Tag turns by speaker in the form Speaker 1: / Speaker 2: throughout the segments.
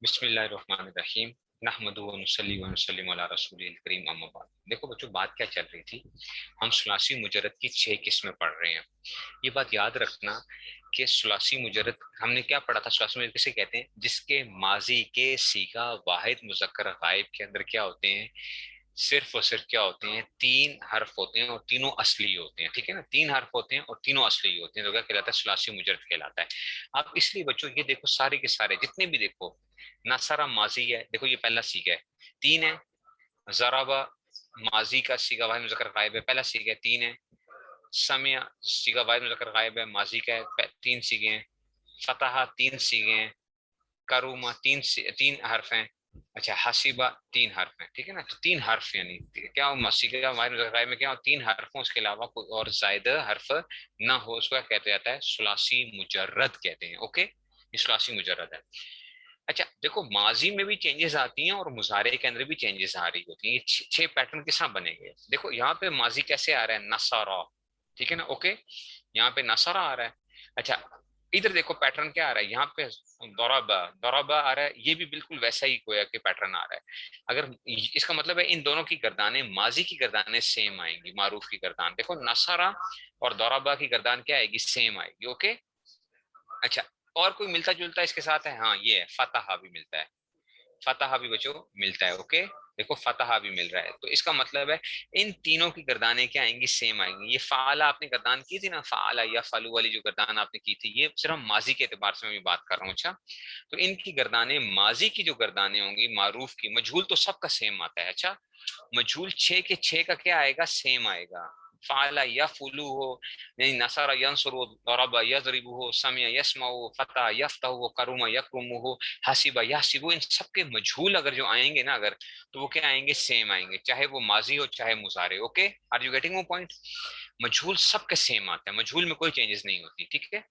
Speaker 1: बिस्मिल्लाहिर्रहमानिर्रहीम नहमदुहु व नुसल्ली व नुसल्लिमु अला रसूलिल करीम अम्मा बाद। देखो बच्चों, बात क्या चल रही थी, हम सुलासी मुजरद की 6 किस्में पढ़ रहे हैं। ये बात याद रखना कि सुलासी मुजरद हमने क्या पढ़ा था। सुलासी मुजरद किसे कहते हैं? जिसके माजी के सीगा वाहिद मुज़क्कर गायब के अंदर क्या होते हैं, सिर्फ और सिर्फ क्या होते हैं, 3 हर्फ होते हैं और तीनों असली होते हैं। ठीक है ना, 3 हर्फ होते हैं और तीनों असली होते हैं, तो क्या कहलाता है? सुलासी मुजरद कहलाता है। आप इसलिए बच्चों ये देखो, सारे के सारे जितने भी देखो, नसरा माजी है, देखो ये पहला सीगा है, 3 है। जराबा माजी का सीगा वाहिद मुज़क्कर गायब है, पहला सीगा है, 3 है। समिया सीगा वाहिद मुज़क्कर गायब है, माजी का है, 3 सीगे हैं। फतहा 3 सीगे हैं। करूमा 3 हर्फ हैं। अच्छा, हसीबा 3 हर्फ हैं। ठीक है ना, तो 3 हर्फ यानी क्या हो, सीगा वाहिद मुज़क्कर गायब में क्या हो, 3 हर्फ हो, उसके अलावा कोई और जायद हर्फ ना हो, उसको क्या कहते जाता है? सुलासी मुजर्रद कहते हैं। ओके, ये सुलासी मुजर्रद है। अच्छा देखो, माजी में भी चेंजेस आती हैं और मुजारे के अंदर भी चेंजेस आ रही होती हैं। ये 6 पैटर्न किस तरह बनेंगे? देखो यहाँ पे माजी कैसे आ रहा है, नसरा। ठीक है ना, ओके, यहाँ पे नसरा आ रहा है। अच्छा, इधर देखो पैटर्न क्या आ रहा है, यहाँ पे दौराबा दौराबा आ रहा है, ये भी बिल्कुल वैसा ही गोया कि पैटर्न आ रहा है। अगर इसका मतलब है इन दोनों की गर्दानें, माजी की गर्दानें सेम आएंगी। मारूफ की गर्दान देखो, नसरा और दौराबा की गर्दान क्या आएगी, सेम आएगी। ओके, अच्छा, और कोई मिलता जुलता इसके साथ है? हाँ, ये है, फतहा भी मिलता है। फतहा भी बच्चों मिलता है। ओके, देखो फतहा भी मिल रहा है, तो इसका मतलब है इन तीनों की गर्दानें क्या आएंगी, सेम आएंगी। ये फाला आपने गर्दान की थी ना, फाला या फलू वाली जो गर्दान आपने की थी, ये सिर्फ माजी के एतबार से मैं भी बात कर रहा हूँ। अच्छा, तो इनकी गर्दानें, माजी की जो गर्दानें होंगी, मारूफ की, मजहूल तो सबका सेम आता है। अच्छा, मजहूल 6 के 6 का क्या आएगा, सेम आएगा। फाला या फुलू हो, यानी नसरा यंसुरु, दरबा यजरिबु हो, समिया यस्माउ, फता यफ्तहु हो, करुमा यकरुमु हो, हसीबा यहसिबु, इन सबके मजहूल अगर जो आएंगे ना, अगर तो वो क्या आएंगे, सेम आएंगे, चाहे वो माजी हो चाहे मुजारे। ओके, आर यू गेटिंग वो पॉइंट? मजहूल सबके सेम आता है, मजहूल में कोई चेंजेस नहीं होती। ठीक है,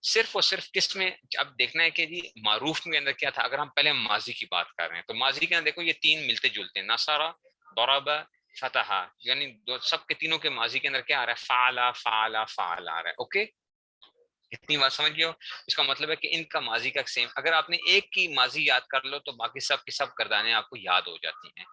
Speaker 1: सिर्फ और सिर्फ किस में अब देखना है कि जी मारूफ के अंदर क्या था। अगर हम पहले माजी की बात कर रहे हैं, तो माजी के अंदर देखो ये 3 मिलते जुलते हैं, नसारा, दौराबा, फतहा, यानी सबके तीनों के माजी के अंदर क्या आ रहा है, फाला फाला फाल आ रहा है। ओके, इतनी बात समझ गए हो? इसका मतलब है कि इनका माजी का सेम, अगर आपने एक की माजी याद कर लो तो बाकी सब की सब गर्दानें आपको याद हो जाती हैं।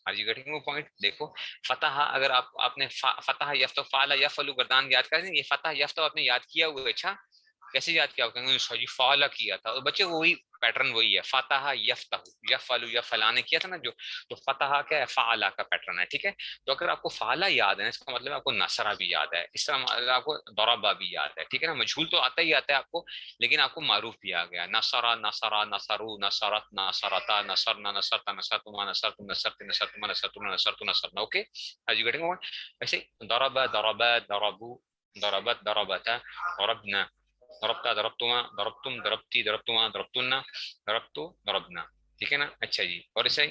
Speaker 1: आर यू गेटिंग वो पॉइंट? देखो, फतहा अगर आपने फतहा यफ्त फाला यफलू गर्दान याद कर, ये फतह यफ्त आपने याद किया हुआ है। अच्छा, कैसे याद किया? कहेंगे सर जी फाला किया था, तो बच्चे वही पैटर्न वही है, फतहा यफ्तहु यफलू या फलाने किया था ना जो, तो फतहा क्या है, फाला का पैटर्न है। ठीक है, तो अगर आपको फाला याद है, इसका मतलब आपको नसरा भी याद है, इस तरह मतलब आपको दौराबा भी याद है। ठीक है ना, मजहूल तो आता ही आता है आपको, लेकिन आपको मारूफ भी आ गया, नसरा नसरा नसरू नसरत नसरता नसरना नसरता नसरतुमा नसरतुम नसरती नसरतुमा नसरतुना नसरतु नसरना। ओके, आज यू गेटिंग? ऐसे दौराबा दौराबा दौराबू दौराबत दौराबता दौरबना दरबता दरबतुमा दरबतुम दरबती दरबतुमा दरबतुन्ना दरबतु दरबना। ठीक है ना, अच्छा जी, और इसे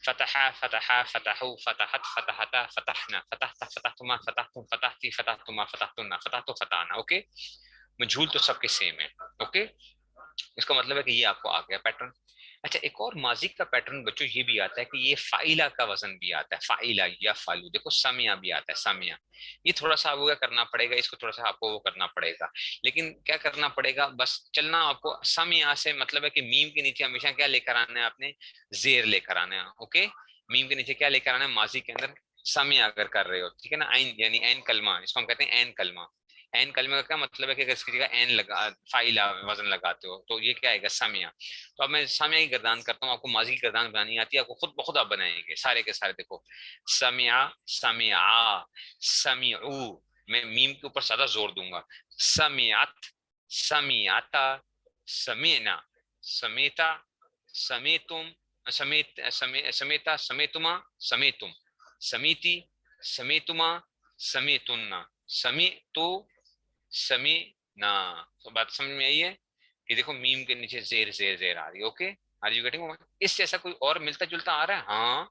Speaker 1: फतहा फतहा फतहु फतहत फतहता फतहना फतहता फतहतुमा फतहतुम फतहती फतहतुमा फतहतुन्ना फतहतु फताना। ओके, मजहूल तो सबके सेम है। ओके, इसका मतलब है कि ये आपको आ गया पैटर्न। अच्छा, एक और माजी का पैटर्न बच्चों ये भी आता है कि ये फाइला का वजन भी आता है, फाइला या फालू। देखो समिया भी आता है, समिया, ये थोड़ा सा आपको क्या करना पड़ेगा, इसको थोड़ा सा आपको वो करना पड़ेगा, लेकिन क्या करना पड़ेगा, बस चलना आपको। समिया से मतलब है कि मीम के नीचे हमेशा क्या लेकर आना है आपने, जेर लेकर आना है। ओके, मीम के नीचे क्या लेकर आना है माजी के अंदर, समिया अगर कर रहे हो। ठीक है ना, ऐन यानी ऐन कलमा, इसको हम कहते हैं ऐन कलमा। एन कलमे का क्या मतलब है कि अगर इसकी जगह एन लगा, फाइला वजन लगाते हो, तो ये क्या आएगा, सामिया। तो अब मैं सामिया की गर्दान करता हूँ, आपको माजी की गर्दान बनानी आती है, आपको खुद बहुत आप बनाएंगे सारे के सारे। देखो, समिया समिया समिउ, मैं मीम के ऊपर ज्यादा जोर दूंगा, समियात समियाता समीना समेता समेतुम समेत समेता समेतुमा समेतुम समीति समेतुमा समेतुन्ना समेतु समी ना। तो बात समझ में आई है कि देखो मीम के नीचे जेर जेर जेर आ रही है। Okay, are you getting? इस जैसा कोई और मिलता जुलता आ रहा है? हाँ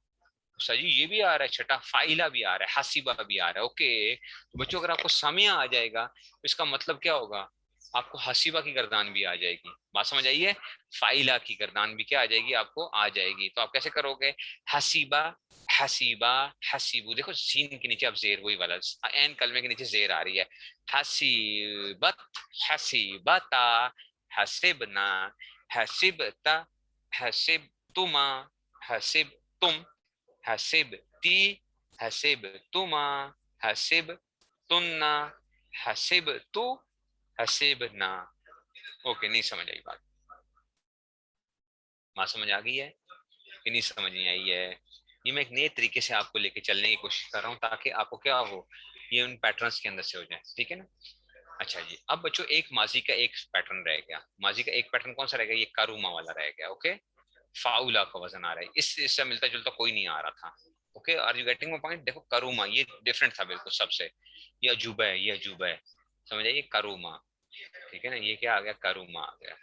Speaker 1: सही, ये भी आ रहा है, छठा फाइला भी आ रहा है, हसीबा भी आ रहा है। ओके, तो बच्चों अगर आपको सामिया आ जाएगा तो इसका मतलब क्या होगा, आपको हसीबा की गर्दान भी आ जाएगी। बात समझ आई है? फाइला की गर्दान भी क्या आ जाएगी, आपको आ जाएगी। तो आप कैसे करोगे, हसीबा हसीबा हसीबू, देखो सीन के नीचे अब जेर, वही वाला एन कलमे के नीचे जेर आ रही है, हसीबत हसीबता हसिबना हसिबता हसिबतुमा, हसिबतुम, हसिबती, हसिबतुमा, हसिबतुन्ना, हसिबतु, हसिबना। ओके, नहीं समझ आई बात? बात समझ आ गई है कि नहीं समझ नहीं आई है? ये मैं एक नए तरीके से आपको लेके चलने की कोशिश कर रहा हूँ ताकि आपको क्या हो, ये उन पैटर्न्स के अंदर से हो जाए, ठीक है ना? अच्छा जी, अब बच्चों एक माजी का एक पैटर्न रह गया। माजी का एक पैटर्न कौन सा रह गया? ये कारूमा वाला रह गया। ओके, फाउला का वजन आ रहा है, इससे मिलता जुलता कोई नहीं आ रहा था। Okay, are you getting my point? देखो करूमा ये डिफरेंट था बिल्कुल सबसे, ये अजूबा है, ये अजूबा है, समझ आइए, करूमा, ठीक है ना? ये क्या आ गया? करूमा आ गया,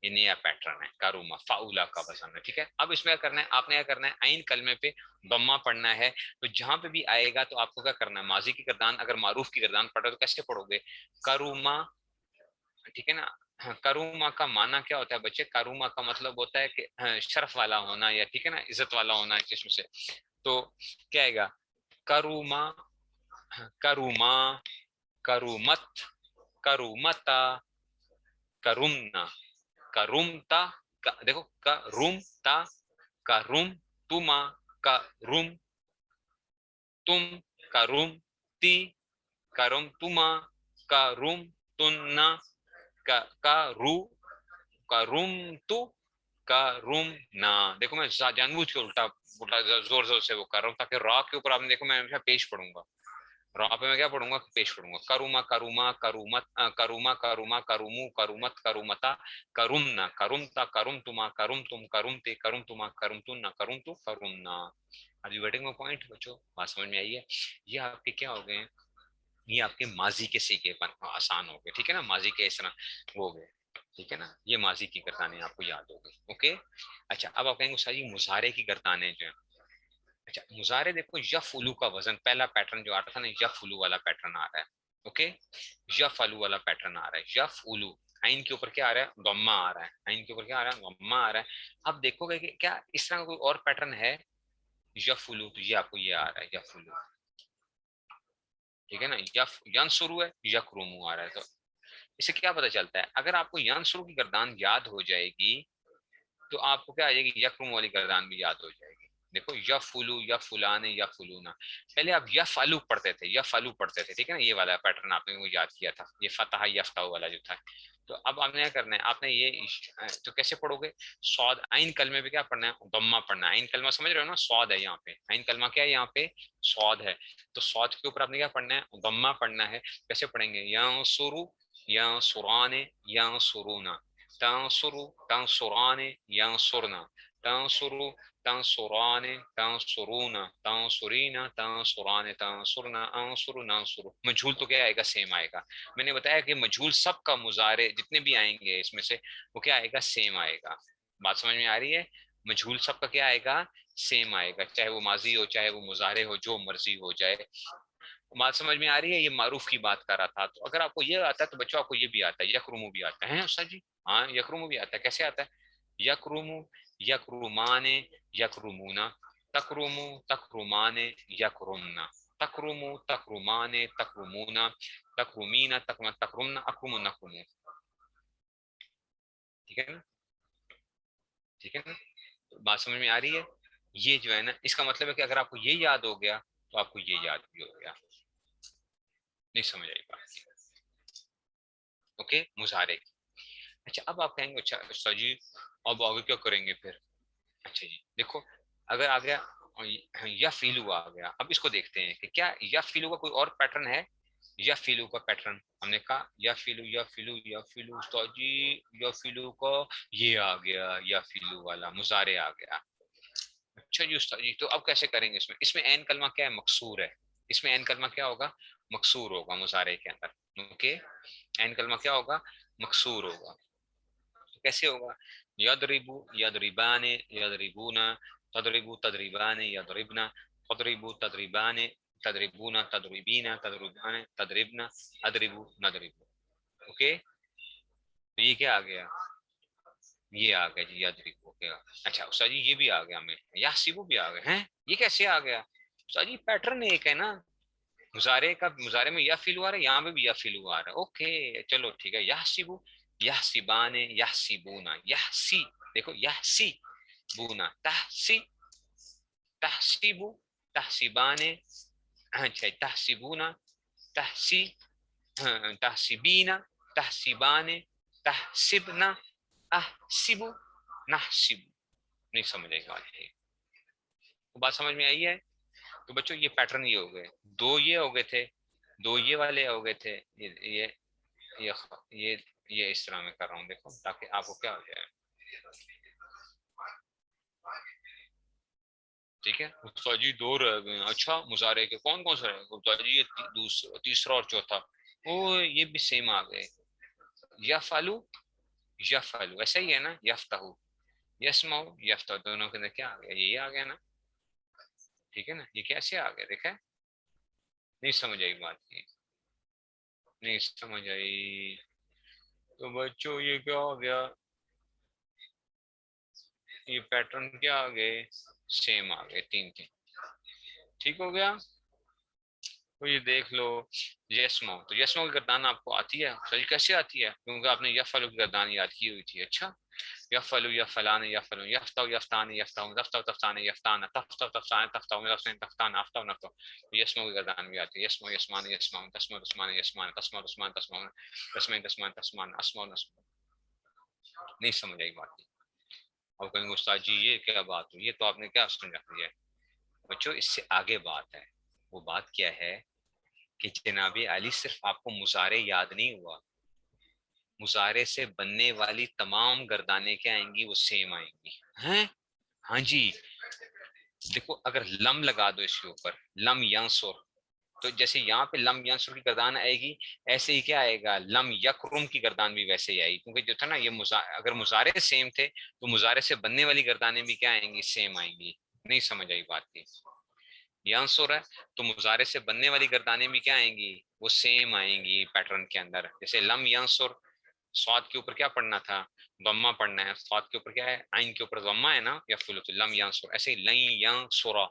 Speaker 1: ये नया पैटर्न है, कारूमा, फाउला का वजन है, ठीक है? अब इसमें क्या करना है आपने? क्या करना है? आइन कलमे पे दम्मा पढ़ना है, तो जहां पे भी आएगा तो आपको क्या करना है? माजी की गर्दान, अगर मारूफ की गर्दान पढ़ो तो कैसे पढ़ोगे? करूमा, ठीक है ना? हाँ, करूमा का माना क्या होता है बच्चे? करूमा का मतलब होता है कि हाँ, शर्फ वाला होना, या ठीक है ना, इज्जत वाला होना जिसमें से। तो क्या आएगा? करूमा, हाँ, करूमा, करूमत, करूमता, करुमना, करुमता, देखो करुमता, करुम तुमा, करुम तुम, करुम ती, करुम तुमा, करुम तुन्ना, करू, करुम तु, करुम ना। देखो मैं जानबूझ के उल्टा उल्टा जोर जोर से वो कर रहा हूँ ताकि रॉ के ऊपर आपने देखो मैं हमेशा पेश पढ़ूंगा, रॉ पे मैं क्या पढ़ूंगा? पेश पढ़ूंगा। करुमा, करुमा, करुमत, करुमा, करुमा, करुमु, करुमत, करुमता, करुमना, करुमता, करुम तुमा, करुम तुम, करुम ते, करुम तुमा, करुम तुन्ना, करुम तु, करुमना। Are you getting my point बच्चों? बात समझ में आई है? ये आपके क्या हो गए? ये आपके माजी के सीखे आसान हो गए, ठीक है ना? माजी के इस तरह वो हो गए, ठीक है ना? ये माजी की गर्दानें आपको याद हो गई। ओके, अच्छा अब आप कहेंगे सर ये मुजारे की गर्दानें जो है। अच्छा, मुजारे देखो, यफउलू का वजन, पहला पैटर्न जो आ रहा था ना, यफउलू वाला पैटर्न आ रहा है। ओके, यफअलू वाला पैटर्न आ रहा है, यफउलू। आइन के ऊपर क्या आ रहा है? गम्मा आ रहा है। आइन के ऊपर क्या आ रहा है? गम्मा आ रहा है। अब देखोगे कि क्या इस तरह का कोई और पैटर्न है? यफउलू, तो ये आपको ये आ रहा है यफउलू, ठीक है ना? यफ यंसुरु है, यकरुमु आ रहा है। तो इससे क्या पता चलता है? अगर आपको यंसुरु की गर्दान याद हो जाएगी तो आपको क्या आ जाएगी? यकरुम वाली गर्दान भी याद हो जाएगी। देखो यफुलू, यफुलाने, यफुलूना। पहले आप यफअलू पढ़ते थे, यफअलू पढ़ते थे, ठीक है ना? ये वाला पैटर्न आपने वो याद किया था, ये फतहा यफ्ता वाला जो था। तो अब आपने क्या करना है? आपने ये तो कैसे पढ़ोगे? सौद आइन कलमे पे क्या पढ़ना है? दम्मा पढ़ना है। आइन कलमा समझ रहे हो ना? सौद है यहाँ पे, आइन कलमा क्या है? यहाँ पे सौद है। तो सौद के ऊपर आपने क्या पढ़ना है? दम्मा पढ़ना है। कैसे पढ़ेंगे? यांसुरु, यांसुराने, यांसुरूना, तांसुरु, तांसुराने, यांसुरना, तांसुरु, तांसुराने, तांसुरूना, तांसुरीना, तांसुराने, तांसुरना, आंसुरु, नांसुरु। मजहूल तो क्या आएगा? सेम आएगा। मैंने बताया कि मजहूल सबका मुजारे जितने भी आएंगे इसमें से वो क्या आएगा? सेम आएगा। बात समझ में आ रही है? मजहूल सबका क्या आएगा? सेम आएगा, चाहे वो माजी हो, चाहे वो मुजारे हो, जो मर्जी हो जाए। बात समझ में आ रही है? ये मारूफ की बात कर रहा था। तो अगर आपको ये आता है तो बच्चों आपको ये भी आता है, यकरुमु भी आता है उस्ताद जी? हाँ, यकरुमु भी आता है। कैसे आता है? यकरुमु, यकरुमाने, यकरुमुना, तकरुमु, तकरुमाने, यकरुमना, तकरुमु, तकरुमाने, तकरुमुना, तकरुमीना, तकरुमना, अकरुमु, नकरुमु, ठीक है ना? ठीक है ना? तो बात समझ में आ रही है? ये जो है ना, इसका मतलब है कि अगर आपको ये याद हो गया तो आपको ये याद भी हो गया। नहीं समझ आई बात? ओके, मुजारे की। अच्छा, अब आप कहेंगे अच्छा अच्छा जी अब आगे क्या करेंगे फिर? अच्छा जी देखो, अगर आ गया या फीलू आ गया, अब इसको देखते हैं कि क्या या फीलू का कोई और पैटर्न है? या फीलू का पैटर्न हमने कहा, या फीलू, या फीलू, या फीलू उस्ताद जी, या फीलू का ये आ गया, या फीलू वाला मुजारे आ गया। अच्छा जी उस्ताद जी, तो अब कैसे करेंगे? इसमें इसमें एन कलमा क्या है? मकसूर है। इसमें एन कलमा क्या होगा? मकसूर होगा मुजारे के अंदर। ओके, एन कलमा क्या होगा? मकसूर होगा। तो कैसे होगा? यदरिबु, यदरिबाने, यदरिबूना, तदरिबु, तदरिबाने, यदरिबना, तदरिबु, तदरिबाने, तदरिबूना, तदरिबीना, तदरिबाने, तदरिबना, अदरिबु, नदरिबु। ओके, तो ये क्या आ गया? ये आ गया जी, यदरिबु हो गया। अच्छा उस्ताद जी ये भी आ गया, हमें यासिबु भी आ गया हैं, ये कैसे आ गया? उस्ताद जी पैटर्न एक है ना, मुजारे का, मुजारे में या फीलू आ रहा है, यहाँ पे भी या फीलू आ रहा है। ओके चलो ठीक है, यासिबु, यहसिबान यहसिबूना, यहसी, देखो यहसी बूना, तहसी तहसीबू तहसीबान, अच्छा तहसीबूना, तहसी तहसीबीना, तहसीबान, तहसिबना, अहसिबु, नहसिबु। नहीं समझ आई बात है, तो बात समझ में आई है? तो बच्चों ये पैटर्न ये हो गए, दो ये हो गए थे, दो ये वाले हो गए थे, ये ये ये इस तरह मैं कर रहा हूँ, देखो ताकि आपको क्या हो जाए। ठीक है उस्ताद जी, दो रह गए, अच्छा मुजारे के कौन कौन से रह गए उस्ताद जी? ये दूसरा, तीसरा और चौथा, ओ ये भी सेम आ गए। यफअलु, यफअलु ऐसा ही है ना, यफ्तहु, यस्माउ, यफ्तहु, दोनों के अंदर क्या आ गया? यही आ गया ना, ठीक है ना, ये कैसे आ गया देखा? नहीं समझ आई बात की, नहीं समझ आई। तो बच्चों ये क्या हो गया, ये पैटर्न क्या आ गए? सेम आ गए, तीन तीन, ठीक हो गया। तो ये देख लो, यस्मो, तो यस्मो की गर्दान आपको आती है? सही कैसे आती है? क्योंकि आपने यफलु की गर्दान याद की हुई थी। अच्छा, यफलु यफलान यफलु, यफ्ताउ यफ्तान यफ्ताउ, तफ्ताउ तफ्तान यफ्तान, तफ्ताउ तफ्तान तफ्ताउ, तफ्तान तफ्तान, आफ्ताउ नफ्ताउ। तो यस्मो की गर्दान भी आती है, यस्मो यस्मान यस्माउन, तस्मो तस्मान यस्मान, तस्मो तस्मान तस्माउन, तस्मै तस्मान तस्मान, अस्मो नस्मो। नहीं समझ आई बात की? अब कहेंगे उस्ताद जी ये क्या बात हुई, ये तो आपने क्या समझा दिया है? बच्चों इससे आगे बात है, वो बात क्या है कि जनाबे अली सिर्फ आपको मुजारे याद नहीं हुआ, मुजारे से बनने वाली तमाम गर्दानें क्या आएंगी? वो सेम आएंगी हैं। हाँ जी, देखो अगर लम लगा दो इसके ऊपर, लम यंसुर, तो जैसे यहाँ पे लम यंसुर की गर्दान आएगी, ऐसे ही क्या आएगा? लम यकरुम की गर्दान भी वैसे ही आएगी, क्योंकि जो था ना ये अगर मुजारे सेम थे तो मुजारे से बनने वाली गर्दानें भी क्या आएंगी? सेम आएंगी। नहीं समझ आई बात की? यांसुर है तो मुजारे से बनने वाली गर्दानें भी क्या आएंगी? वो सेम आएंगी पैटर्न के अंदर। जैसे लम यांसुर, स्वाद के ऊपर क्या पढ़ना था? दम्मा पढ़ना है, स्वाद के ऊपर क्या है? आइन के ऊपर दम्मा है ना, या फुल लम यांसुर। ऐसे ही लई यांसुरा,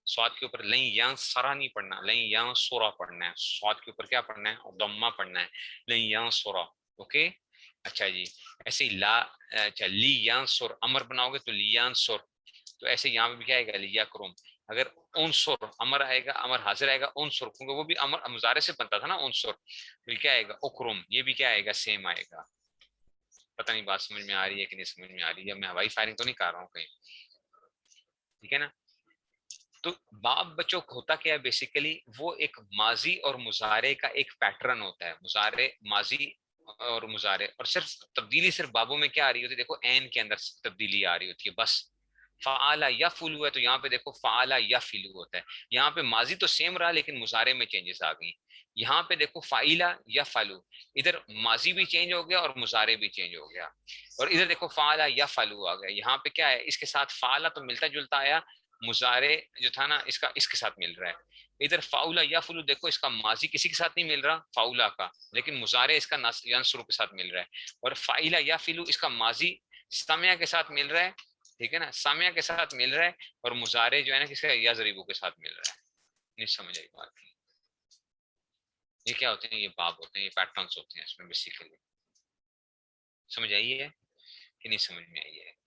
Speaker 1: स्वाद के ऊपर लई यांसरा नहीं पढ़ना, लई यांसुरा पढ़ना है, स्वाद के ऊपर क्या पढ़ना है? और दम्मा पढ़ना है, लई यांसुरा। ओके, अच्छा जी। ऐसे ही ला, अच्छा ली यांसुर, अमर बनाओगे तो लियांसुर, तो ऐसे यहाँ पे भी क्या आएगा? लिया करूम। अगर उनसुर, अमर आएगा, अमर हाजिर आएगा उनसुर, क्योंकि वो भी अमर मुजारे से बनता था ना उनसुर, तो क्या आएगा? उकरुम। ये भी क्या आएगा? सेम आएगा। पता नहीं बात समझ में आ रही है कि नहीं समझ में आ रही है, मैं हवाई फायरिंग तो नहीं कर रहा हूँ कहीं, ठीक है ना? तो बाब बच्चों होता क्या है बेसिकली, वो एक माजी और मुजारे का एक पैटर्न होता है। मुजारे, माजी और मुजारे, और सिर्फ तब्दीली सिर्फ बाबों में क्या आ रही होती है? देखो एन के अंदर तब्दीली आ रही होती है बस। फ़ाला या फुलू है तो यहाँ पे देखो फ़ाला या फिलू होता है। यहाँ पे माजी तो सेम रहा लेकिन मुजारे में चेंजेस आ गई। यहाँ पे देखो फ़ाइला या फलू, इधर माजी भी चेंज हो गया और मुजारे भी चेंज हो गया। और इधर देखो फ़ाला या फलू आ गया। यहाँ पे क्या है? इसके साथ फ़ाला तो मिलता जुलता आया, मुजारे जो था ना इसका इसके साथ मिल रहा है। इधर फाउला या फुलू देखो, इसका माजी किसी के साथ नहीं मिल रहा फाउला का, लेकिन मुजारे इसका यंसुर के साथ मिल रहा है। और फाइला या फिलू इसका माजी सामिया के साथ मिल रहा है, ठीक है ना, सामिया के साथ मिल रहा है। और मुजारे जो है ना किसका? यजरिबू के साथ मिल रहा है। नहीं समझ आई बात? ये क्या होते हैं? ये बाब होते हैं, ये पैटर्न्स होते हैं इसमें बेसिकली। समझ आई है कि नहीं समझ में आई है?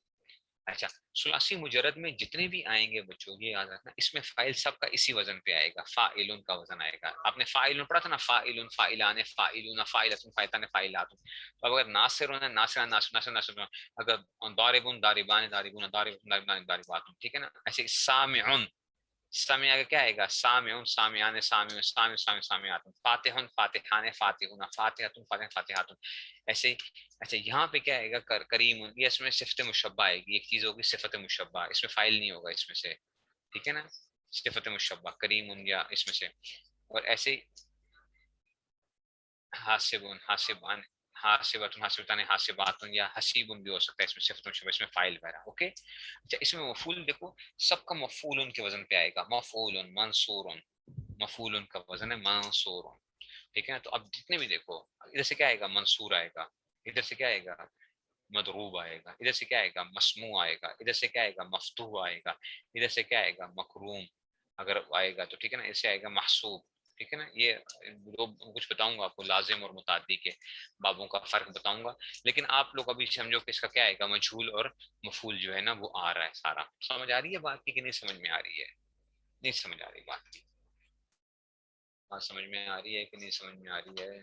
Speaker 1: अच्छा, सुलासी मुजरद में जितने भी आएंगे बच्चों, ये याद रखना, इसमें फाइल सबका इसी वजन पे आएगा, फाइलुन का वजन आएगा। आपने फाइलुन पढ़ा था ना, फाइलुन फाइलाने फाइलुन फाइलतुन फाइताने फाइलातुन। तो अगर नासिर होना नासिर नासिर नासिर नासिर, अगर दारिबुन दारिबान दारिबुन दारिबुन दारिबान दारिबातुन, ठीक है ना। ऐसे सामिउन, सामी आगे क्या आएगा? सामिउन सामियाने सामिउन सामि सामि सामियातुन, फातिहुन फातिहाने फातिहुना फातिहतुन फातिह फातिहातुन, ऐसे। अच्छा यहाँ पे क्या आएगा? करीमुन, ये इसमें सिफत मुशब्बा आएगी, एक चीज होगी सिफत मुशब्बा, इसमें फाइल नहीं होगा इसमें से, ठीक है ना। सिफत मुशब्बा करीमुन या इसमें से। और ऐसे हासिबुन हासिबान, हासिबतुन हासिबतान हासिबातुन, या हसीबुन भी हो सकता है इसमें सिफत मुशब्बा, इसमें फाइल वगैरह। ओके, अच्छा इसमें मफूल देखो, सबका मफूल के वजन पे आएगा। मफूलन मंसूरन, मफूल का वजन है मंसूर, ठीक है ना। तो अब जितने भी देखो, इधर से क्या आएगा? मंसूर आएगा, इधर से क्या आएगा? मदरूब आएगा, इधर से क्या आएगा? मसमू आएगा, इधर से क्या आएगा? मफतूह आएगा, इधर से क्या आएगा? मकरूम अगर आएगा तो, ठीक है ना। इससे आएगा महसूब, ٹھیک ہے نا. یہ کچھ بتاؤں گا آپ کو لازم اور متعدی کے بابوں کا فرق بتاؤں گا، لیکن آپ لوگ ابھی سمجھو کہ اس کا کیا آئے گا، مجھول اور مفعول جو ہے نا وہ آ رہا ہے سارا. سمجھ آ رہی ہے بات کی کہ نہیں سمجھ میں آ رہی ہے؟ نہیں سمجھ آ رہی بات کی؟ بات سمجھ میں آ رہی ہے کہ نہیں سمجھ میں آ رہی ہے؟